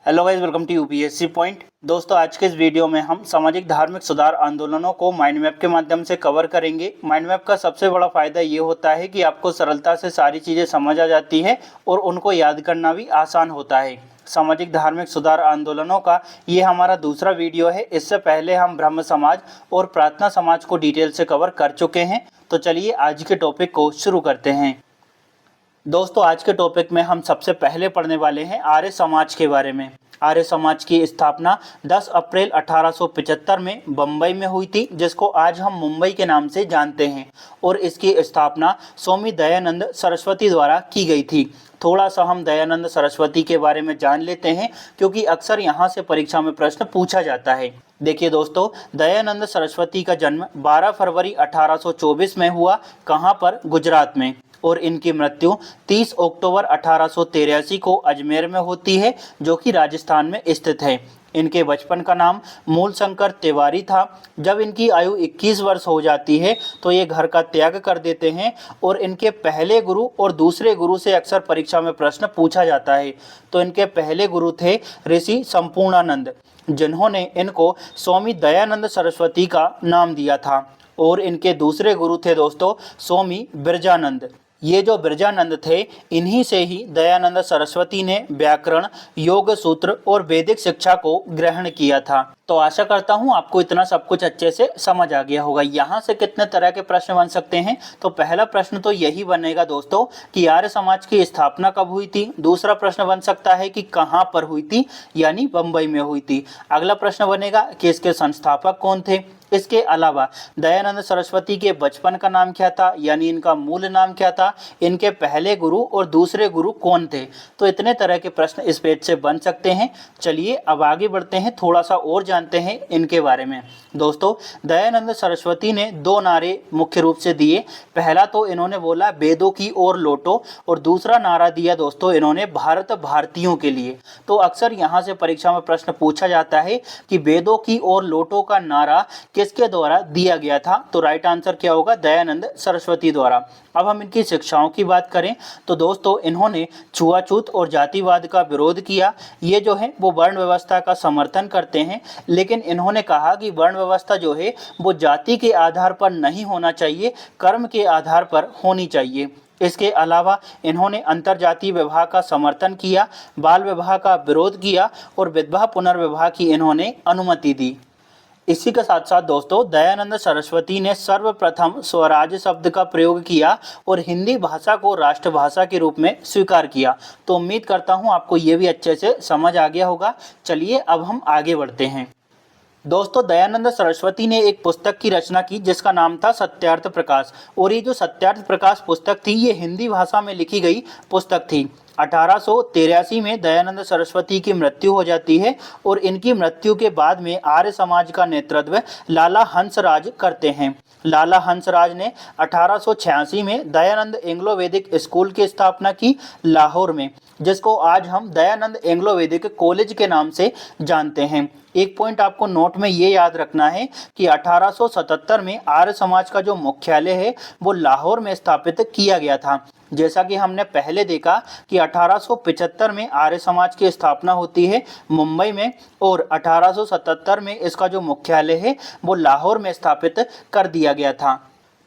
Hello guys, welcome to UPSC point. दोस्तों, आज के इस वीडियो में हम सामाजिक धार्मिक सुधार आंदोलनों को माइंड मैप के माध्यम से कवर करेंगे। माइंड मैप का सबसे बड़ा फायदा ये होता है कि आपको सरलता से सारी चीज़ें समझ आ जाती है और उनको याद करना भी आसान होता है। सामाजिक धार्मिक सुधार आंदोलनों का ये हमारा दूसरा वीडियो है। इससे पहले हम ब्रह्म समाज और प्रार्थना समाज को डिटेल से कवर कर चुके हैं। तो चलिए आज के टॉपिक को शुरू करते हैं। दोस्तों, आज के टॉपिक में हम सबसे पहले पढ़ने वाले हैं आर्य समाज के बारे में। आर्य समाज की स्थापना 10 अप्रैल 1875 में बम्बई में हुई थी, जिसको आज हम मुंबई के नाम से जानते हैं, और इसकी स्थापना स्वामी दयानंद सरस्वती द्वारा की गई थी। थोड़ा सा हम दयानंद सरस्वती के बारे में जान लेते हैं, क्योंकि अक्सर यहाँ से परीक्षा में प्रश्न पूछा जाता है। देखिए दोस्तों, दयानंद सरस्वती का जन्म 12 फरवरी 1824 में हुआ। कहाँ पर? गुजरात में। और इनकी मृत्यु 30 अक्टूबर 1883 को अजमेर में होती है, जो कि राजस्थान में स्थित है। इनके बचपन का नाम मूलशंकर तिवारी था। जब इनकी आयु 21 वर्ष हो जाती है तो ये घर का त्याग कर देते हैं, और इनके पहले गुरु और दूसरे गुरु से अक्सर परीक्षा में प्रश्न पूछा जाता है। तो इनके पहले गुरु थे ऋषि संपूर्णानंद, जिन्होंने इनको स्वामी दयानंद सरस्वती का नाम दिया था। और इनके दूसरे गुरु थे दोस्तों स्वामी बिरजानंद। ये जो बिरजानंद थे, इन्हीं से ही दयानंद सरस्वती ने व्याकरण, योग सूत्र और वैदिक शिक्षा को ग्रहण किया था। तो आशा करता हूँ आपको इतना सब कुछ अच्छे से समझ आ गया होगा। यहाँ से कितने तरह के प्रश्न बन सकते हैं? तो पहला प्रश्न तो यही बनेगा दोस्तों कि आर्य समाज की स्थापना कब हुई थी। दूसरा प्रश्न बन सकता है कि कहाँ पर हुई थी, यानी बम्बई में हुई थी। अगला प्रश्न बनेगा कि इसके संस्थापक कौन थे। इसके अलावा दयानंद सरस्वती के बचपन का नाम क्या था, यानी इनका मूल नाम क्या था, इनके पहले गुरु और दूसरे गुरु कौन थे। तो इतने तरह के प्रश्न इस पेज से बन सकते हैं। चलिए अब आगे बढ़ते हैं, थोड़ा सा और जानते हैं इनके बारे में। दोस्तों, दयानंद सरस्वती ने 2 नारे मुख्य रूप से दिए। पहला तो इन्होंने बोला वेदों की ओर लौटो, और दूसरा नारा दिया दोस्तों इन्होंने भारत भारतीयों के लिए। तो अक्सर यहाँ से परीक्षा में प्रश्न पूछा जाता है कि वेदों की ओर लौटो का नारा किसके द्वारा दिया गया था। तो राइट आंसर क्या होगा? दयानंद सरस्वती द्वारा। अब हम इनकी शिक्षाओं की बात करें तो दोस्तों इन्होंने छुआछूत और जातिवाद का विरोध किया। ये जो है वो वर्ण व्यवस्था का समर्थन करते हैं, लेकिन इन्होंने कहा कि वर्ण व्यवस्था जो है वो जाति के आधार पर नहीं होना चाहिए, कर्म के आधार पर होनी चाहिए। इसके अलावा इन्होंने अंतरजातीय विवाह का समर्थन किया, बाल विवाह का विरोध किया, और विधवा पुनर्विवाह की इन्होंने अनुमति दी। इसी के साथ साथ दोस्तों दयानंद सरस्वती ने सर्वप्रथम स्वराज शब्द का प्रयोग किया और हिंदी भाषा को राष्ट्रभाषा के रूप में स्वीकार किया। तो उम्मीद करता हूं आपको ये भी अच्छे से समझ आ गया होगा। चलिए अब हम आगे बढ़ते हैं। दोस्तों, दयानंद सरस्वती ने एक पुस्तक की रचना की जिसका नाम था सत्यार्थ प्रकाश। और ये जो सत्यार्थ प्रकाश पुस्तक थी, ये हिंदी भाषा में लिखी गई पुस्तक थी। 1883 में दयानंद सरस्वती की मृत्यु हो जाती है, और इनकी मृत्यु के बाद में आर्य समाज का नेतृत्व लाला हंसराज करते हैं। लाला हंसराज ने 1886 में दयानंद एंग्लो वैदिक स्कूल की स्थापना की लाहौर में, जिसको आज हम दयानंद एंग्लो वैदिक कॉलेज के नाम से जानते हैं। एक पॉइंट आपको नोट में ये याद रखना है कि 1877 में आर्य समाज का जो मुख्यालय है वो लाहौर में स्थापित किया गया था। जैसा कि हमने पहले देखा कि 1875 में आर्य समाज की स्थापना होती है मुंबई में, और 1877 में इसका जो मुख्यालय है वो लाहौर में स्थापित कर दिया गया था।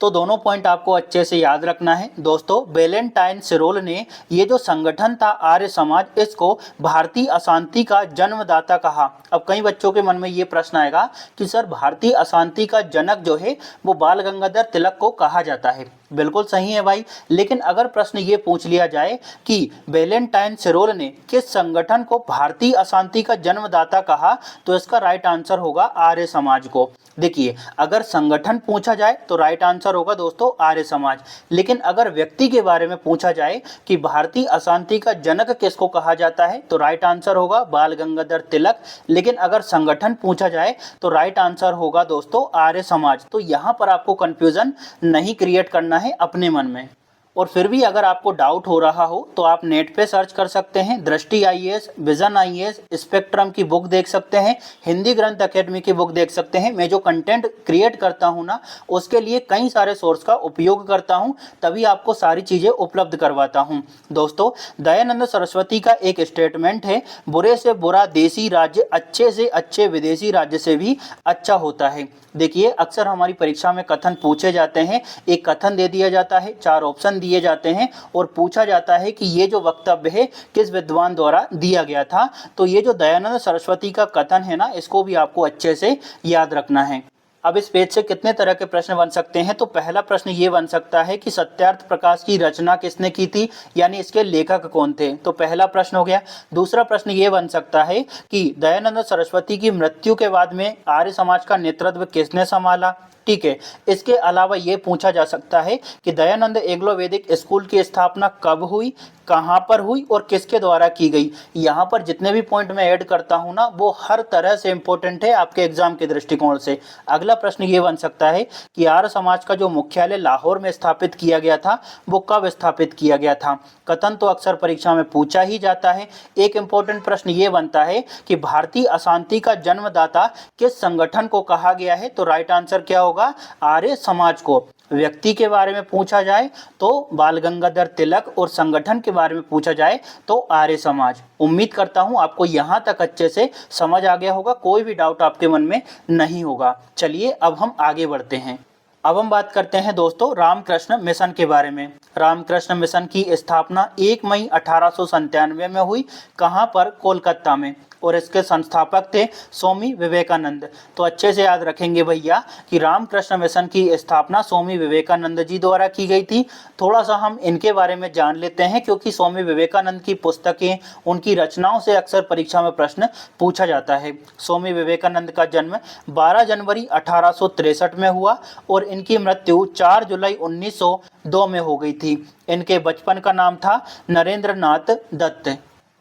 तो दोनों पॉइंट आपको अच्छे से याद रखना है। दोस्तों, वैलेंटाइन सिरोल ने ये जो संगठन था आर्य समाज, इसको भारतीय अशांति का जन्मदाता कहा। अब कई बच्चों के मन में ये प्रश्न आएगा कि सर, भारतीय अशांति का जनक जो है वो बाल गंगाधर तिलक को कहा जाता है। बिल्कुल सही है भाई, लेकिन अगर प्रश्न ये पूछ लिया जाए कि वैलेंटाइन सिरोल ने किस संगठन को भारतीय अशांति का जन्मदाता कहा, तो इसका राइट आंसर होगा आर्य समाज को। देखिए, अगर संगठन पूछा जाए तो राइट आंसर होगा दोस्तों आर्य समाज, लेकिन अगर व्यक्ति के बारे में पूछा जाए कि भारतीय अशांति का जनक किसको कहा जाता है, तो राइट आंसर होगा बाल गंगाधर तिलक। लेकिन अगर संगठन पूछा जाए तो राइट आंसर होगा दोस्तों आर्य समाज। तो यहाँ पर आपको कंफ्यूजन नहीं क्रिएट करना है अपने मन में। और फिर भी अगर आपको डाउट हो रहा हो तो आप नेट पे सर्च कर सकते हैं। दृष्टि आईएएस, विजन आईएएस, स्पेक्ट्रम की बुक देख सकते हैं, हिंदी ग्रंथ एकेडमी की बुक देख सकते हैं। मैं जो कंटेंट क्रिएट करता हूं ना, उसके लिए कई सारे सोर्स का उपयोग करता हूं, तभी आपको सारी चीज़ें उपलब्ध करवाता हूं। दोस्तों, दयानंद सरस्वती का एक स्टेटमेंट है, बुरे से बुरा देसी राज्य अच्छे से अच्छे विदेशी राज्य से भी अच्छा होता है। देखिए, अक्सर हमारी परीक्षा में कथन पूछे जाते हैं। एक कथन दे दिया जाता है, 4 ऑप्शन दिए जाते हैं और पूछा जाता है कि ये जो वक्तव्य है किस विद्वान द्वारा दिया गया था। तो ये जो दयानंद सरस्वती का कथन है ना, इसको भी आपको अच्छे से याद रखना है। अब इस पेज से कितने तरह के प्रश्न बन सकते हैं? तो पहला प्रश्न ये बन सकता है कि सत्यार्थ प्रकाश की रचना किसने की थी, यानी इसके लेखक कौन थे। तो पहला प्रश्न हो गया। दूसरा प्रश्न ये बन सकता है कि दयानंद सरस्वती की मृत्यु के बाद में आर्य समाज का नेतृत्व किसने संभाला। ठीक है। इसके अलावा ये पूछा जा सकता है कि दयानंद एंग्लो वैदिक स्कूल की स्थापना कब हुई, कहाँ पर हुई और किसके द्वारा की गई। यहाँ पर जितने भी पॉइंट मैं ऐड करता हूँ ना, वो हर तरह से इंपॉर्टेंट है आपके एग्जाम के दृष्टिकोण से। अगला प्रश्न ये बन सकता है कि आर्य समाज का जो मुख्यालय लाहौर में स्थापित किया गया था, वो कब स्थापित किया गया था। कथन तो अक्सर परीक्षा में पूछा ही जाता है। एक इंपॉर्टेंट प्रश्न ये बनता है कि भारतीय अशांति का जन्मदाता किस संगठन को कहा गया है। तो राइट आंसर क्या होगा, आर्य समाज को। व्यक्ति के बारे में पूछा जाए तो बाल गंगाधर तिलक और संगठन के बारे में पूछा जाए तो आर्य समाज। उम्मीद करता हूं आपको यहां तक अच्छे से समझ आ गया होगा, कोई भी डाउट आपके मन में नहीं होगा। चलिए अब हम आगे बढ़ते हैं। अब हम बात करते हैं दोस्तों रामकृष्ण मिशन के बारे में। रामकृष्ण मिशन की स्थापना 1 मई 1897 में हुई। कहां पर? कोलकाता में। और इसके संस्थापक थे स्वामी विवेकानंद। तो अच्छे से याद रखेंगे भैया कि रामकृष्ण मिशन की स्थापना स्वामी विवेकानंद जी द्वारा की गई थी। थोड़ा सा हम इनके बारे में जान लेते हैं, क्योंकि स्वामी विवेकानंद की पुस्तकें, उनकी रचनाओं से अक्सर परीक्षा में प्रश्न पूछा जाता है। स्वामी विवेकानंद का जन्म 12 जनवरी 1863 में हुआ और इनकी मृत्यु 4 जुलाई 1902 में हो गई थी। इनके बचपन का नाम था नरेंद्र नाथ दत्त।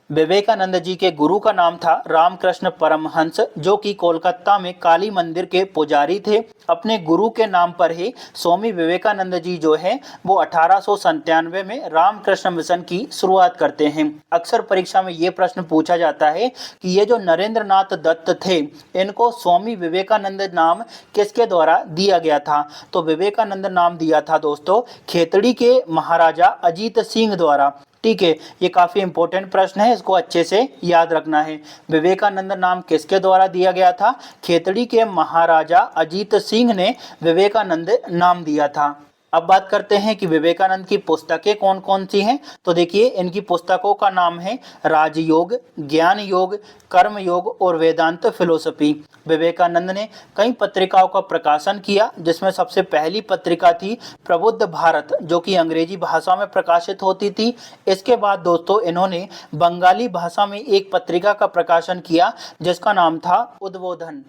विवेकानंद जी के गुरु का नाम था रामकृष्ण परमहंस, जो कि कोलकाता में काली मंदिर के पुजारी थे। अपने गुरु के नाम पर ही स्वामी विवेकानंद जी जो है वो 1897 में रामकृष्ण मिशन की शुरुआत करते हैं। अक्सर परीक्षा में ये प्रश्न पूछा जाता है कि ये जो नरेंद्र नाथ दत्त थे, इनको स्वामी विवेकानंद नाम किसके द्वारा दिया गया था। तो विवेकानंद नाम दिया था दोस्तों खेतड़ी के महाराजा अजीत सिंह द्वारा। ठीक है, ये काफी इंपॉर्टेंट प्रश्न है, इसको अच्छे से याद रखना है। विवेकानंद नाम किसके द्वारा दिया गया था? खेतड़ी के महाराजा अजीत सिंह ने विवेकानंद नाम दिया था। अब बात करते हैं कि विवेकानंद की पुस्तकें कौन कौन सी हैं। तो देखिए, इनकी पुस्तकों का नाम है राजयोग, ज्ञान योग, कर्म योग और वेदांत फिलोसफी। विवेकानंद ने कई पत्रिकाओं का प्रकाशन किया, जिसमें सबसे पहली पत्रिका थी प्रबुद्ध भारत, जो कि अंग्रेजी भाषा में प्रकाशित होती थी। इसके बाद दोस्तों इन्होंने बंगाली भाषा में एक पत्रिका का प्रकाशन किया, जिसका नाम था उद्बोधन।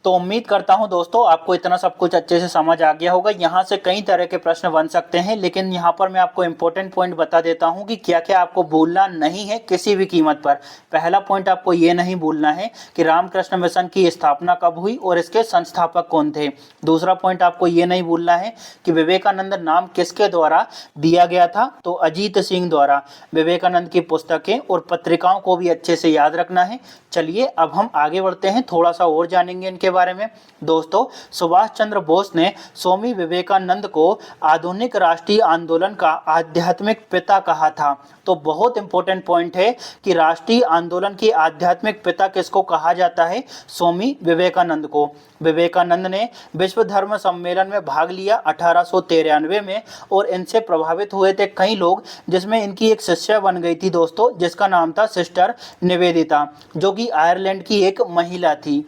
तो उम्मीद करता हूं दोस्तों आपको इतना सब कुछ अच्छे से समझ आ गया होगा। यहाँ से कई तरह के प्रश्न बन सकते हैं, लेकिन यहाँ पर मैं आपको इंपॉर्टेंट पॉइंट बता देता हूँ कि क्या क्या आपको भूलना नहीं है किसी भी कीमत पर। पहला पॉइंट आपको ये नहीं भूलना है कि रामकृष्ण मिशन की स्थापना कब हुई और इसके संस्थापक कौन थे। दूसरा पॉइंट आपको ये नहीं भूलना है कि विवेकानंद नाम किसके द्वारा दिया गया था, तो अजीत सिंह द्वारा। विवेकानंद की पुस्तकें और पत्रिकाओं को भी अच्छे से याद रखना है। चलिए अब हम आगे बढ़ते हैं, थोड़ा सा और जानेंगे इनके बारे में। दोस्तों, सुभाष चंद्र बोस ने स्वामी विवेकानंद को आधुनिक राष्ट्रीय आंदोलन का आध्यात्मिक पिता कहा था। तो बहुत इंपॉर्टेंट पॉइंट है कि राष्ट्रीय आंदोलन के आध्यात्मिक पिता किसको कहा जाता है? स्वामी विवेकानंद को। विवेकानंद ने विश्व धर्म सम्मेलन में भाग लिया 1893 में और इनसे प्रभावित हुए थे कई लोग, जिसमें इनकी एक शिष्या बन गई थी दोस्तों, जिसका नाम था सिस्टर निवेदिता, जो कि आयरलैंड की एक महिला थी।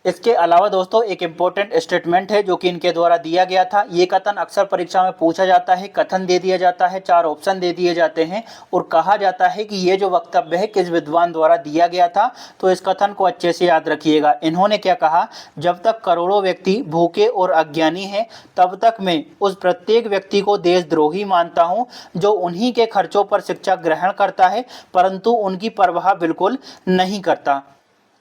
इसके अलावा दोस्तों एक इम्पोर्टेंट स्टेटमेंट है जो कि इनके द्वारा दिया गया था। ये कथन अक्सर परीक्षा में पूछा जाता है। कथन दे दिया जाता है, 4 ऑप्शन दे दिए जाते हैं और कहा जाता है कि ये जो वक्तव्य है किस विद्वान द्वारा दिया गया था। तो इस कथन को अच्छे से याद रखिएगा। इन्होंने क्या कहा? जब तक करोड़ों व्यक्ति भूखे और अज्ञानी हैं, तब तक मैं उस प्रत्येक व्यक्ति को देशद्रोही मानता हूँ जो उन्हीं के खर्चों पर शिक्षा ग्रहण करता है, परंतु उनकी परवाह बिल्कुल नहीं करता।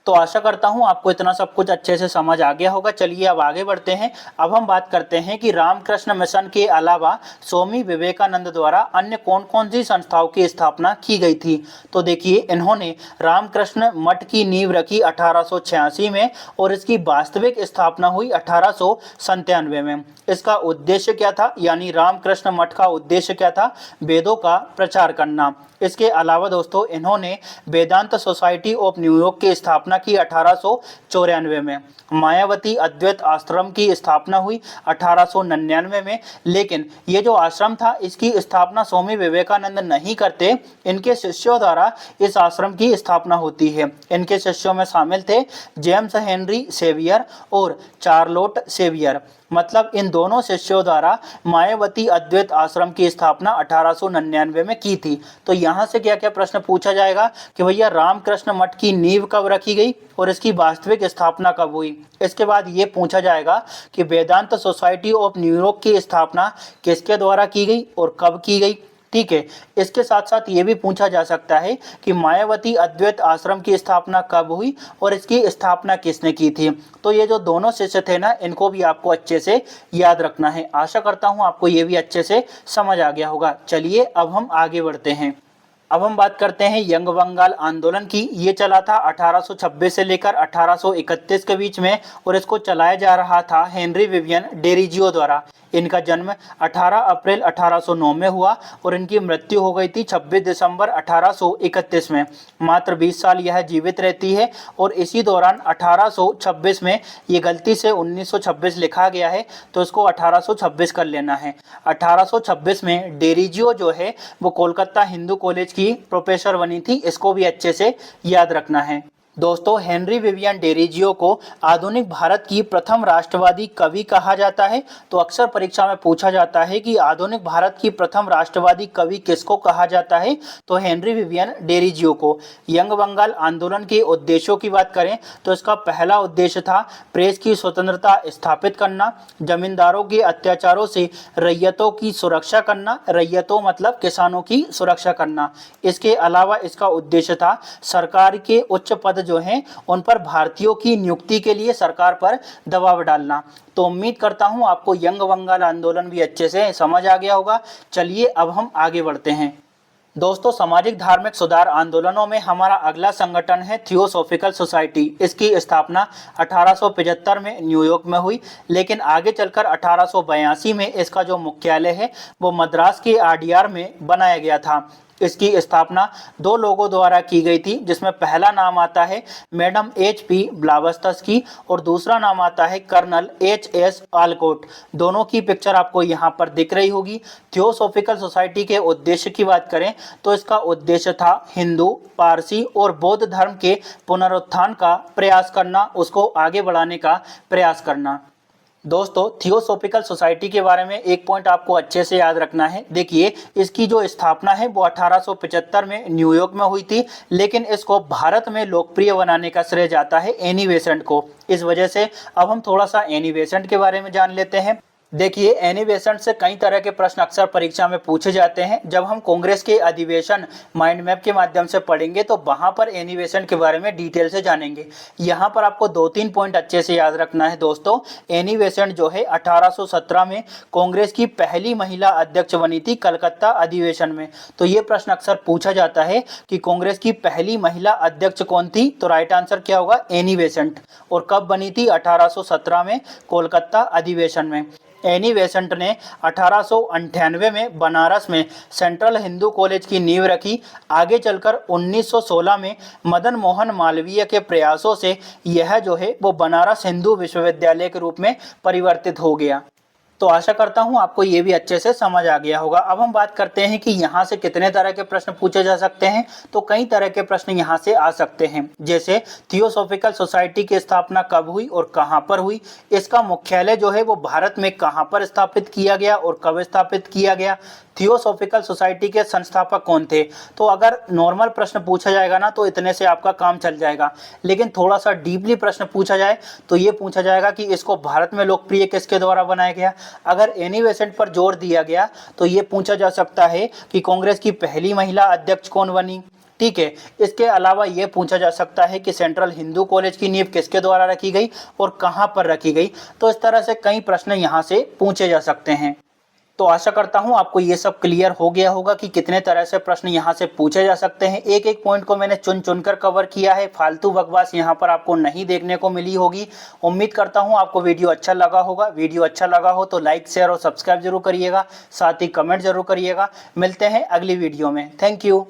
तो आशा करता हूं आपको इतना सब कुछ अच्छे से समझ आ गया होगा। चलिए अब आगे बढ़ते हैं। अब हम बात करते हैं कि रामकृष्ण मिशन के अलावा स्वामी विवेकानंद द्वारा अन्य कौन कौन सी संस्थाओं की स्थापना की गई थी। तो देखिए, इन्होंने रामकृष्ण मठ की नींव रखी 1886 में और इसकी वास्तविक स्थापना हुई 1897 में। इसका उद्देश्य क्या था, यानी रामकृष्ण मठ का उद्देश्य क्या था? वेदों का प्रचार करना। इसके अलावा दोस्तों, इन्होंने वेदांत सोसाइटी ऑफ न्यूयॉर्क की स्थापना की 1894 में। मायावती अद्वैत आश्रम की स्थापना हुई 1899 में। लेकिन ये जो आश्रम था, इसकी स्थापना स्वामी विवेकानंद नहीं करते, इनके शिष्यों द्वारा इस आश्रम की स्थापना होती है। इनके शिष्यों में शामिल थे जेम्स हेनरी सेवियर और चार्लोट सेवियर। मतलब इन दोनों शिष्यों द्वारा मायावती अद्वैत आश्रम की स्थापना 1899 में की थी। तो यहाँ से क्या क्या प्रश्न पूछा जाएगा कि भैया रामकृष्ण मठ की नींव कब रखी गई और इसकी वास्तविक स्थापना कब हुई। इसके बाद ये पूछा जाएगा कि वेदांत सोसाइटी ऑफ न्यूयॉर्क की स्थापना किसके द्वारा की गई और कब की गई। ठीक है, इसके साथ साथ ये भी पूछा जा सकता है कि मायावती अद्वैत आश्रम की स्थापना कब हुई और इसकी स्थापना किसने की थी। तो ये जो दोनों शिष्य थे ना, इनको भी आपको अच्छे से याद रखना है। आशा करता हूँ आपको ये भी अच्छे से समझ आ गया होगा। चलिए अब हम आगे बढ़ते हैं। अब हम बात करते हैं यंग बंगाल आंदोलन की। ये चला था 1826 से लेकर 1831 के बीच में और इसको चलाया जा रहा था हेनरी विवियन डेरिजियो द्वारा। इनका जन्म 18 अप्रैल 1809 में हुआ और इनकी मृत्यु हो गई थी 26 दिसंबर 1831 में। मात्र 20 साल यह जीवित रहती है और इसी दौरान 1826 में, ये गलती से 1926 लिखा गया है तो इसको 1826 कर लेना है। 1826 में डेरिजियो जो है वो कोलकाता हिंदू कॉलेज की प्रोफेसर बनी थी। इसको भी अच्छे से याद रखना है। दोस्तों, हेनरी विवियन डेरिजियो को आधुनिक भारत की प्रथम राष्ट्रवादी कवि कहा जाता है। तो अक्सर परीक्षा में पूछा जाता है कि आधुनिक भारत की प्रथम राष्ट्रवादी कवि किसको कहा जाता है, तो हेनरी विवियन डेरिजियो को। यंग बंगाल आंदोलन के उद्देश्यों की बात करें तो इसका पहला उद्देश्य था प्रेस की स्वतंत्रता स्थापित करना, जमींदारों के अत्याचारों से रैयतों की सुरक्षा करना, रैयतों मतलब किसानों की सुरक्षा करना। इसके अलावा इसका उद्देश्य था सरकार के उच्च पद जो हैं उन पर भारतीयों की नियुक्ति के लिए सरकार पर दबाव डालना। तो उम्मीद करता हूं आपको यंग बंगाल आंदोलन भी अच्छे से समझ आ गया होगा। चलिए अब हम आगे बढ़ते हैं। दोस्तों, सामाजिक धार्मिक सुधार आंदोलनों में हमारा अगला संगठन है थियोसॉफिकल सोसाइटी। इसकी स्थापना 1875 में न्यूयॉर्क में हुई, लेकिन आगे चलकर 1882 में इसका जो मुख्यालय है वो मद्रास के आडयार में बनाया गया था। इसकी स्थापना दो लोगों द्वारा की गई थी, जिसमें पहला नाम आता है मैडम HP ब्लावस्तस्की और दूसरा नाम आता है कर्नल HS आलकोट। दोनों की पिक्चर आपको यहाँ पर दिख रही होगी। थियोसॉफिकल सोसाइटी के उद्देश्य की बात करें तो इसका उद्देश्य था हिंदू, पारसी और बौद्ध धर्म के पुनरुत्थान का प्रयास करना, उसको आगे बढ़ाने का प्रयास करना। दोस्तों, थियोसॉफिकल सोसाइटी के बारे में एक पॉइंट आपको अच्छे से याद रखना है। देखिए, इसकी जो स्थापना है वो 1875 में न्यूयॉर्क में हुई थी, लेकिन इसको भारत में लोकप्रिय बनाने का श्रेय जाता है एनी बेसेंट को। इस वजह से अब हम थोड़ा सा एनी बेसेंट के बारे में जान लेते हैं। देखिए, एनी बेसेंट से कई तरह के प्रश्न अक्सर परीक्षा में पूछे जाते हैं। जब हम कांग्रेस के अधिवेशन माइंड मैप के माध्यम से पढ़ेंगे तो वहां पर एनी बेसेंट के बारे में डिटेल से जानेंगे। यहाँ पर आपको 2-3 पॉइंट अच्छे से याद रखना है। दोस्तों, एनी बेसेंट जो है 1817 में कांग्रेस की पहली महिला अध्यक्ष बनी थी कलकत्ता अधिवेशन में। तो ये प्रश्न अक्सर पूछा जाता है कि कांग्रेस की पहली महिला अध्यक्ष कौन थी, तो राइट आंसर क्या होगा, एनी बेसेंट। और कब बनी थी, 1817 में कोलकाता अधिवेशन में। एनी बेसेंट ने 1898 में बनारस में सेंट्रल हिंदू कॉलेज की नींव रखी। आगे चलकर 1916 में मदन मोहन मालवीय के प्रयासों से यह जो है वो बनारस हिंदू विश्वविद्यालय के रूप में परिवर्तित हो गया। तो आशा करता हूं आपको ये भी अच्छे से समझ आ गया होगा। अब हम बात करते हैं कि यहाँ से कितने तरह के प्रश्न पूछे जा सकते हैं। तो कई तरह के प्रश्न यहाँ से आ सकते हैं, जैसे थियोसॉफिकल सोसाइटी की स्थापना कब हुई और कहाँ पर हुई, इसका मुख्यालय जो है वो भारत में कहाँ पर स्थापित किया गया और कब स्थापित किया गया, थियोसॉफिकल सोसाइटी के संस्थापक कौन थे। तो अगर नॉर्मल प्रश्न पूछा जाएगा ना तो इतने से आपका काम चल जाएगा, लेकिन थोड़ा सा डीपली प्रश्न पूछा जाए तो ये पूछा जाएगा कि इसको भारत में लोकप्रिय किसके द्वारा बनाया गया। अगर एनी बेसेंट पर जोर दिया गया तो ये पूछा जा सकता है कि कांग्रेस की पहली महिला अध्यक्ष कौन बनी, ठीक है। इसके अलावा ये पूछा जा सकता है कि सेंट्रल हिंदू कॉलेज की नींव किसके द्वारा रखी गई और कहाँ पर रखी गई। तो इस तरह से कई प्रश्न यहाँ से पूछे जा सकते हैं। तो आशा करता हूँ आपको ये सब क्लियर हो गया होगा कि कितने तरह से प्रश्न यहाँ से पूछे जा सकते हैं। एक एक पॉइंट को मैंने चुन चुनकर कवर किया है, फालतू बकवास यहाँ पर आपको नहीं देखने को मिली होगी। उम्मीद करता हूँ आपको वीडियो अच्छा लगा होगा। वीडियो अच्छा लगा हो तो लाइक शेयर और सब्सक्राइब जरूर करिएगा, साथ ही कमेंट जरूर करिएगा। मिलते हैं अगली वीडियो में। Thank you.